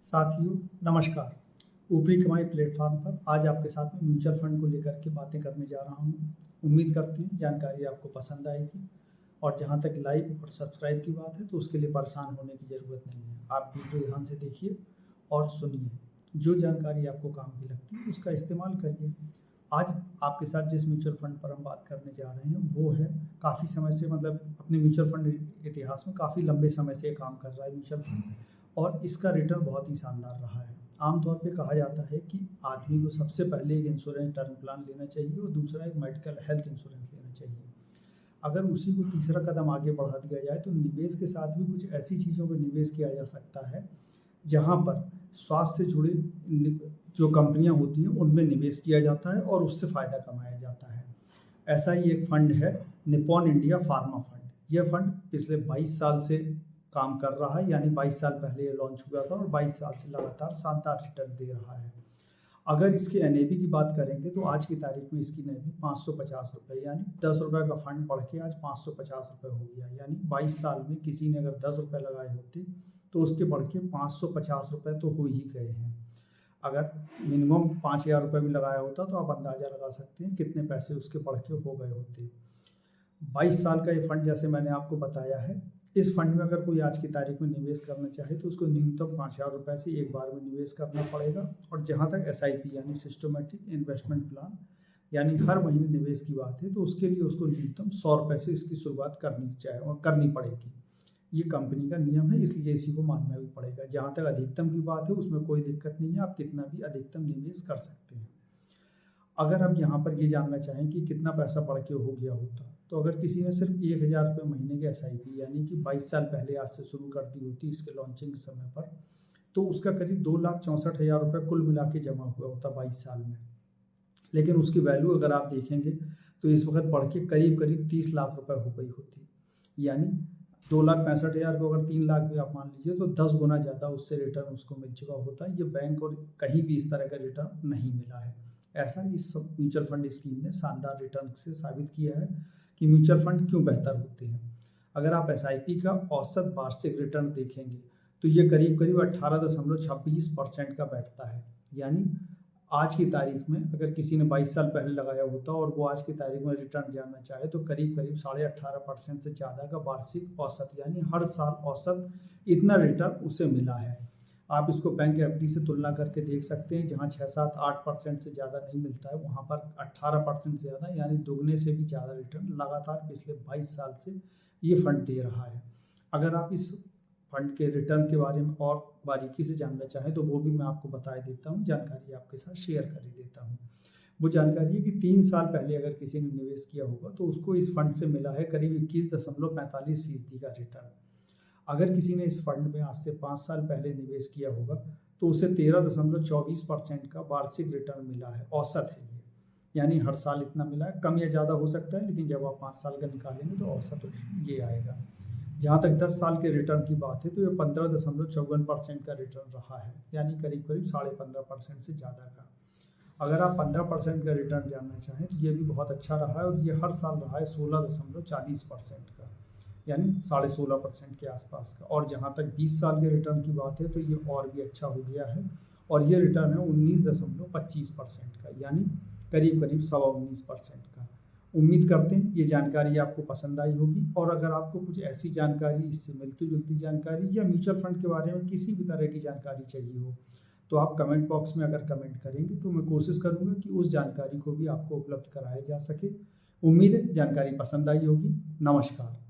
साथियों नमस्कार। ऊपरी कमाई प्लेटफॉर्म पर आज आपके साथ में म्यूचुअल फंड को लेकर के बातें करने जा रहा हूँ। उम्मीद करते हैं जानकारी आपको पसंद आएगी और जहाँ तक लाइक और सब्सक्राइब की बात है तो उसके लिए परेशान होने की ज़रूरत नहीं है। आप वीडियो ध्यान से देखिए और सुनिए, जो जानकारी आपको काम की लगती है उसका इस्तेमाल करिए। आज आपके साथ जिस म्यूचुअल फंड पर हम बात करने जा रहे हैं वो है काफ़ी समय से, मतलब अपने म्यूचुअल फंड इतिहास में काफ़ी लंबे समय से काम कर रहा है म्यूचुअल फंड, और इसका रिटर्न बहुत ही शानदार रहा है। आमतौर पे कहा जाता है कि आदमी को सबसे पहले एक इंश्योरेंस टर्म प्लान लेना चाहिए और दूसरा एक मेडिकल हेल्थ इंश्योरेंस लेना चाहिए। अगर उसी को तीसरा कदम आगे बढ़ा दिया जाए तो निवेश के साथ भी कुछ ऐसी चीज़ों पर निवेश किया जा सकता है जहाँ पर स्वास्थ्य से जुड़े जो कंपनियाँ होती हैं उनमें निवेश किया जाता है और उससे फ़ायदा कमाया जाता है। ऐसा ही एक फंड है निप्पॉन इंडिया फार्मा फंड। यह फंड पिछले 22 साल से काम कर रहा है, यानी 22 साल पहले ये लॉन्च हुआ था और 22 साल से लगातार शानदार रिटर्न दे रहा है। अगर इसके एनएवी की बात करेंगे तो आज की तारीख में इसकी एनएवी 550 रुपये, यानी 10 रुपये का फंड बढ़ के आज 550 रुपये हो गया। यानी 22 साल में किसी ने अगर 10 रुपये लगाए होते तो उसके बढ़ के 550 रुपये तो हो ही गए हैं। अगर मिनिमम 5000 रुपये भी लगाया होता तो आप अंदाज़ा लगा सकते हैं कितने पैसे उसके बढ़ के हो गए होते। 22 साल का ये फंड जैसे मैंने आपको बताया है, इस फंड में अगर कोई आज की तारीख में निवेश करना चाहे तो उसको न्यूनतम 5000 रुपये से एक बार में निवेश करना पड़ेगा। और जहाँ तक SIP यानी सिस्टमेटिक इन्वेस्टमेंट प्लान यानी हर महीने निवेश की बात है तो उसके लिए उसको न्यूनतम 100 रुपये से इसकी शुरुआत करनी पड़ेगी। ये कंपनी का नियम है, इसलिए इसी को मानना भी पड़ेगा। जहाँ तक अधिकतम की बात है उसमें कोई दिक्कत नहीं है, आप कितना भी अधिकतम निवेश कर सकते हैं। अगर आप यहाँ पर ये जानना चाहें कि कितना पैसा बढ़ के हो गया होता, तो अगर किसी ने सिर्फ 1000 रुपये महीने के SIP यानी कि 22 साल पहले आज से शुरू कर दी होती इसके लॉन्चिंग समय पर, तो उसका करीब 2,64,000 रुपये कुल मिला के जमा हुआ होता 22 साल में। लेकिन उसकी वैल्यू अगर आप देखेंगे तो इस वक्त बढ़ के करीब 30 लाख रुपये हो गई होती। यानी 2,65,000 को अगर 3 लाख भी आप मान लीजिए तो 10 गुना ज़्यादा उससे रिटर्न उसको मिल चुका होता है। ये बैंक और कहीं भी इस तरह का रिटर्न नहीं मिला है। ऐसा इस म्यूचुअल फंड स्कीम ने शानदार रिटर्न से साबित किया है कि म्यूचुअल फंड क्यों बेहतर होते हैं। अगर आप SIP का औसत वार्षिक रिटर्न देखेंगे तो ये करीब 18.26% का बैठता है। यानी आज की तारीख में अगर किसी ने 22 साल पहले लगाया होता और वो आज की तारीख में रिटर्न जानना चाहे तो करीब 18.5% से ज़्यादा का वार्षिक औसत, यानी हर साल औसत इतना रिटर्न उसे मिला है। आप इसको बैंक FD से तुलना करके देख सकते हैं, जहाँ 6, 7, 8% से ज़्यादा नहीं मिलता है, वहाँ पर 18% से ज़्यादा यानी दोगुने से भी ज़्यादा रिटर्न लगातार पिछले 22 साल से ये फंड दे रहा है। अगर आप इस फंड के रिटर्न के बारे में और बारीकी से जानना चाहें तो वो भी मैं आपको बता देता हूँ, जानकारी आपके साथ शेयर कर देता हूँ। वो जानकारी है कि 3 साल पहले अगर किसी ने निवेश किया होगा तो उसको इस फंड से मिला है करीब 21.45% का रिटर्न। अगर किसी ने इस फंड में आज से 5 साल पहले निवेश किया होगा तो उसे 13.24% का वार्षिक रिटर्न मिला है। औसत है ये, यानी हर साल इतना मिला है। कम या ज़्यादा हो सकता है, लेकिन जब आप 5 साल का निकालेंगे तो औसत ये आएगा। जहाँ तक 10 साल के रिटर्न की बात है तो ये 15.54% का रिटर्न रहा है, यानी करीब 15.5% से ज़्यादा का। अगर आप 15% का रिटर्न जानना चाहें तो ये भी बहुत अच्छा रहा है और ये हर साल रहा है 16.40% का, यानी 16.5% के आसपास का। और जहाँ तक 20 साल के रिटर्न की बात है तो ये और भी अच्छा हो गया है और ये रिटर्न है 19.25% का, यानी करीब 19.25% का। उम्मीद करते हैं ये जानकारी आपको पसंद आई होगी, और अगर आपको कुछ ऐसी जानकारी, इससे मिलती जुलती जानकारी या म्यूचुअल फंड के बारे में किसी भी तरह की जानकारी चाहिए हो तो आप कमेंट बॉक्स में अगर कमेंट करेंगे तो मैं कोशिश करूँगा कि उस जानकारी को भी आपको उपलब्ध कराया जा सके। उम्मीद है जानकारी पसंद आई होगी। नमस्कार।